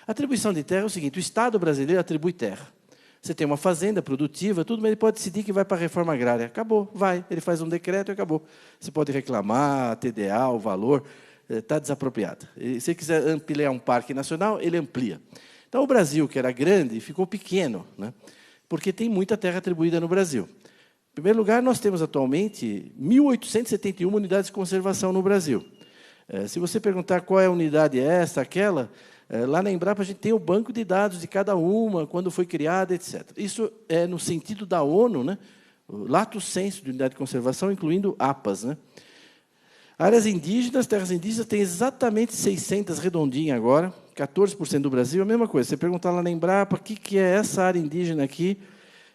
A atribuição de terra é o seguinte, o Estado brasileiro atribui terra. Você tem uma fazenda produtiva, tudo, mas ele pode decidir que vai para a reforma agrária. Acabou, vai. Ele faz um decreto e acabou. Você pode reclamar, TDA, o valor, está desapropriado. E se quiser ampliar um parque nacional, ele amplia. Então, o Brasil, que era grande, ficou pequeno, né? Porque tem muita terra atribuída no Brasil. Em primeiro lugar, nós temos atualmente 1.871 unidades de conservação no Brasil. Se você perguntar qual é a unidade essa, aquela, lá na Embrapa a gente tem o banco de dados de cada uma, quando foi criada, etc. Isso é no sentido da ONU, né? O lato sensu de unidade de conservação, incluindo APAs, né? Áreas indígenas, terras indígenas, tem exatamente 600 redondinhas agora, 14% do Brasil, a mesma coisa. Você perguntar lá na Embrapa o que é essa área indígena aqui,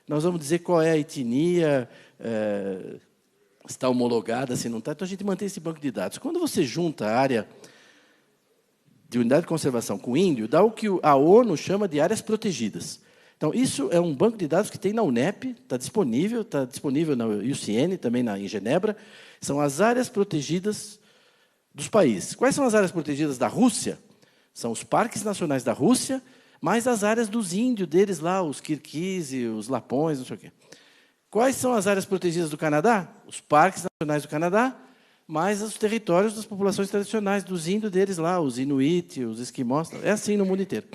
nós vamos dizer qual é a etnia, se está homologada, se não está. Então, a gente mantém esse banco de dados. Quando você junta a área de unidade de conservação com índio, dá o que a ONU chama de áreas protegidas. Então, isso é um banco de dados que tem na UNEP, está disponível na IUCN, também em Genebra. São as áreas protegidas dos países. Quais são as áreas protegidas da Rússia? São os parques nacionais da Rússia, mais as áreas dos índios deles lá, os Kirguizes, os Lapões, não sei o quê. Quais são as áreas protegidas do Canadá? Os parques nacionais do Canadá, mais os territórios das populações tradicionais, dos índios deles lá, os Inuit, os Esquimós. É assim no mundo inteiro.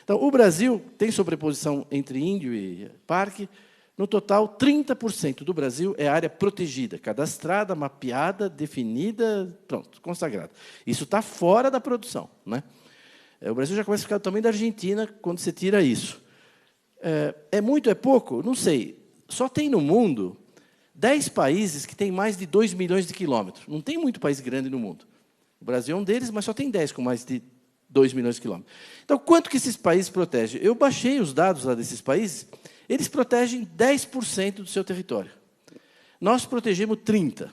Então, o Brasil tem sobreposição entre índio e parque. No total, 30% do Brasil é área protegida, cadastrada, mapeada, definida, pronto, consagrada. Isso está fora da produção, né? O Brasil já começa a ficar do tamanho da Argentina quando você tira isso. É muito, é pouco? Não sei. Só tem no mundo 10 países que têm mais de 2 milhões de quilômetros. Não tem muito país grande no mundo. O Brasil é um deles, mas só tem 10 com mais de 2 milhões de quilômetros. Então, quanto que esses países protegem? Eu baixei os dados lá desses países. Eles protegem 10% do seu território. Nós protegemos 30%.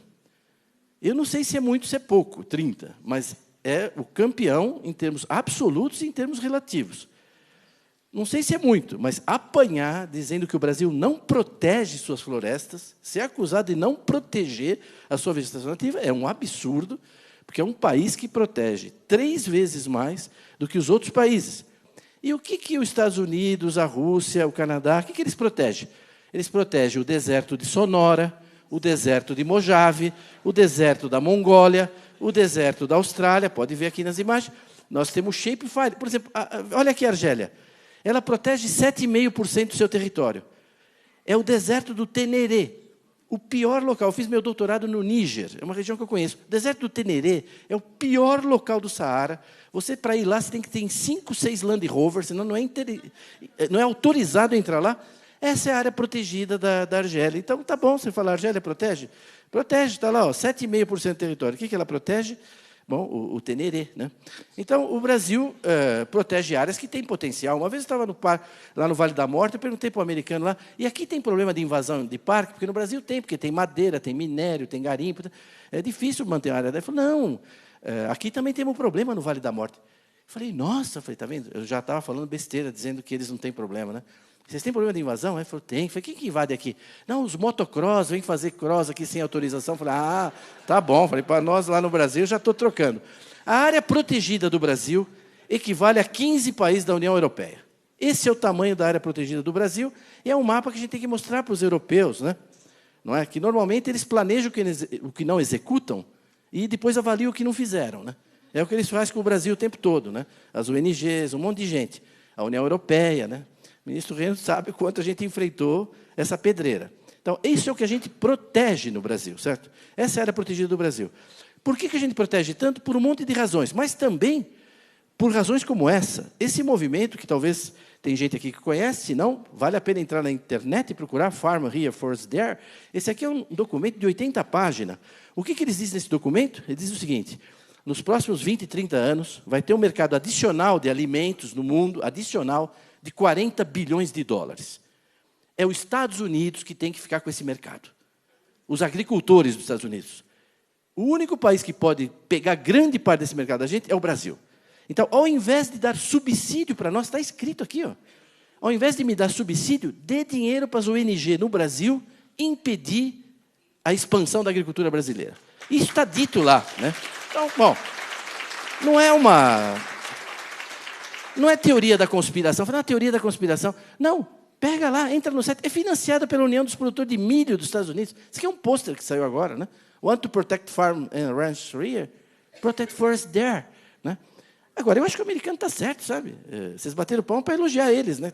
Eu não sei se é muito, se é pouco, 30%, mas é o campeão em termos absolutos e em termos relativos. Não sei se é muito, mas apanhar dizendo que o Brasil não protege suas florestas, ser acusado de não proteger a sua vegetação nativa, é um absurdo, porque é um país que protege 3 vezes mais do que os outros países. E o que os Estados Unidos, a Rússia, o Canadá, o que eles protegem? Eles protegem o deserto de Sonora, o deserto de Mojave, o deserto da Mongólia, o deserto da Austrália, pode ver aqui nas imagens. Nós temos Shapefire. Por exemplo, olha aqui a Argélia. Ela protege 7,5% do seu território. É o deserto do Teneré, o pior local. Eu fiz meu doutorado no Níger, é uma região que eu conheço. O deserto do Teneré é o pior local do Saara. Você, para ir lá, você tem que ter 5, 6 Land Rover, senão não é autorizado a entrar lá. Essa é a área protegida da Argélia. Então, tá bom, você fala, a Argélia protege? Protege, está lá, 7,5% do território. O que ela protege? Bom, o Teneré, né? Então, o Brasil protege áreas que têm potencial. Uma vez eu estava lá no Vale da Morte, eu perguntei para o americano lá, e aqui tem problema de invasão de parque? Porque no Brasil tem, porque tem madeira, tem minério, tem garimpo. É difícil manter a área. Ele falou, não, aqui também temos um problema no Vale da Morte. Eu falei, nossa, tá vendo? Eu já estava falando besteira, dizendo que eles não têm problema, né? Vocês têm problema de invasão? Ele falou, tem. Eu falei, quem que invade aqui? Não, os motocross, vêm fazer cross aqui sem autorização. Eu falei, tá bom. Eu falei, para nós lá no Brasil, eu já estou trocando. A área protegida do Brasil equivale a 15 países da União Europeia. Esse é o tamanho da área protegida do Brasil, e é um mapa que a gente tem que mostrar para os europeus, né? Não é? Que normalmente eles planejam o que não executam e depois avaliam o que não fizeram, né? É o que eles fazem com o Brasil o tempo todo, né? As ONGs, um monte de gente. A União Europeia, né? O ministro Reno sabe quanto a gente enfrentou essa pedreira. Então, isso é o que a gente protege no Brasil, certo? Essa é a área protegida do Brasil. Por que a gente protege tanto? Por um monte de razões, mas também por razões como essa. Esse movimento, que talvez tem gente aqui que conhece, se não, vale a pena entrar na internet e procurar Farm Here, Forest There. Esse aqui é um documento de 80 páginas. O que eles dizem nesse documento? Eles dizem o seguinte, nos próximos 20, 30 anos, vai ter um mercado adicional de alimentos no mundo, adicional, de 40 bilhões de dólares. É os Estados Unidos que tem que ficar com esse mercado. Os agricultores dos Estados Unidos. O único país que pode pegar grande parte desse mercado da gente é o Brasil. Então, ao invés de dar subsídio para nós, está escrito aqui, ó, ao invés de me dar subsídio, dê dinheiro para as ONG no Brasil impedir a expansão da agricultura brasileira. Isso está dito lá, né? Então, bom, não é uma... Não é teoria da conspiração. Fala, não é teoria da conspiração. Não, pega lá, entra no site. É financiada pela União dos Produtores de Milho dos Estados Unidos. Isso aqui é um pôster que saiu agora, né? Want to protect farm and ranch here? Protect forest there. Né? Agora, eu acho que o americano está certo, sabe? Vocês bateram o pão para elogiar eles, né?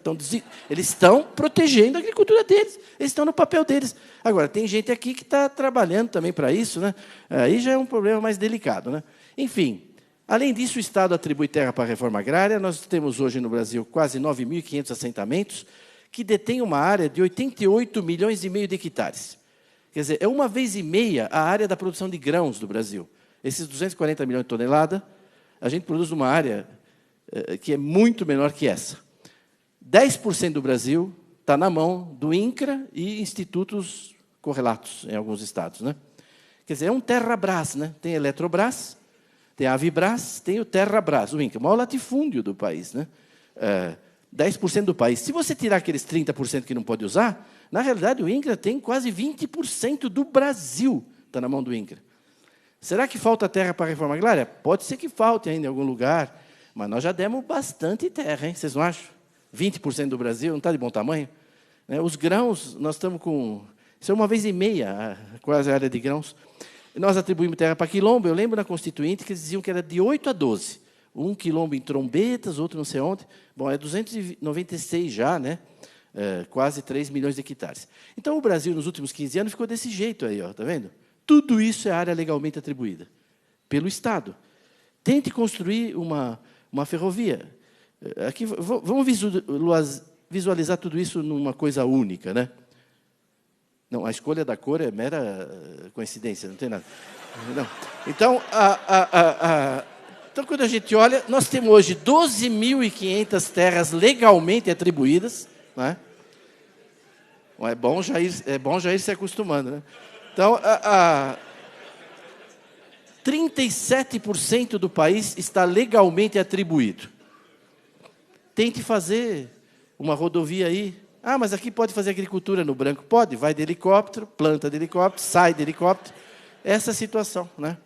Eles estão protegendo a agricultura deles. Eles estão no papel deles. Agora, tem gente aqui que está trabalhando também para isso, né? Aí já é um problema mais delicado, né? Enfim, além disso, o Estado atribui terra para a reforma agrária. Nós temos hoje no Brasil quase 9.500 assentamentos que detêm uma área de 88 milhões e meio de hectares. Quer dizer, é uma vez e meia a área da produção de grãos do Brasil. Esses 240 milhões de toneladas, a gente produz uma área que é muito menor que essa. 10% do Brasil está na mão do INCRA e institutos correlatos em alguns estados, né? Quer dizer, é um Terrabras, né? Tem a Eletrobras, tem a Avibras, tem o Terrabras, o INCRA, o maior latifúndio do país, né? 10% do país. Se você tirar aqueles 30% que não pode usar, na realidade o INCRA tem quase 20% do Brasil, está na mão do INCRA. Será que falta terra para a reforma agrária? Pode ser que falte ainda em algum lugar, mas nós já demos bastante terra, hein? Vocês não acham? 20% do Brasil, não está de bom tamanho? Os grãos, nós estamos com... Isso é uma vez e meia, quase a área de grãos. E nós atribuímos terra para quilombo. Eu lembro na Constituinte que eles diziam que era de 8 a 12. Um quilombo em Trombetas, outro não sei onde. Bom, é 296 já, né? Quase 3 milhões de hectares. Então, o Brasil, nos últimos 15 anos, ficou desse jeito aí, ó, tá vendo? Tudo isso é área legalmente atribuída pelo Estado. Tente construir uma ferrovia. Aqui, vamos visualizar tudo isso numa coisa única, né? Não, a escolha da cor é mera coincidência, não tem nada. Não. Então, então, quando a gente olha, nós temos hoje 12.500 terras legalmente atribuídas, né? É bom já ir se acostumando, né? Então, 37% do país está legalmente atribuído. Tente fazer uma rodovia aí. Ah, mas aqui pode fazer agricultura no branco? Pode, vai de helicóptero, planta de helicóptero, sai de helicóptero. Essa é a situação, né?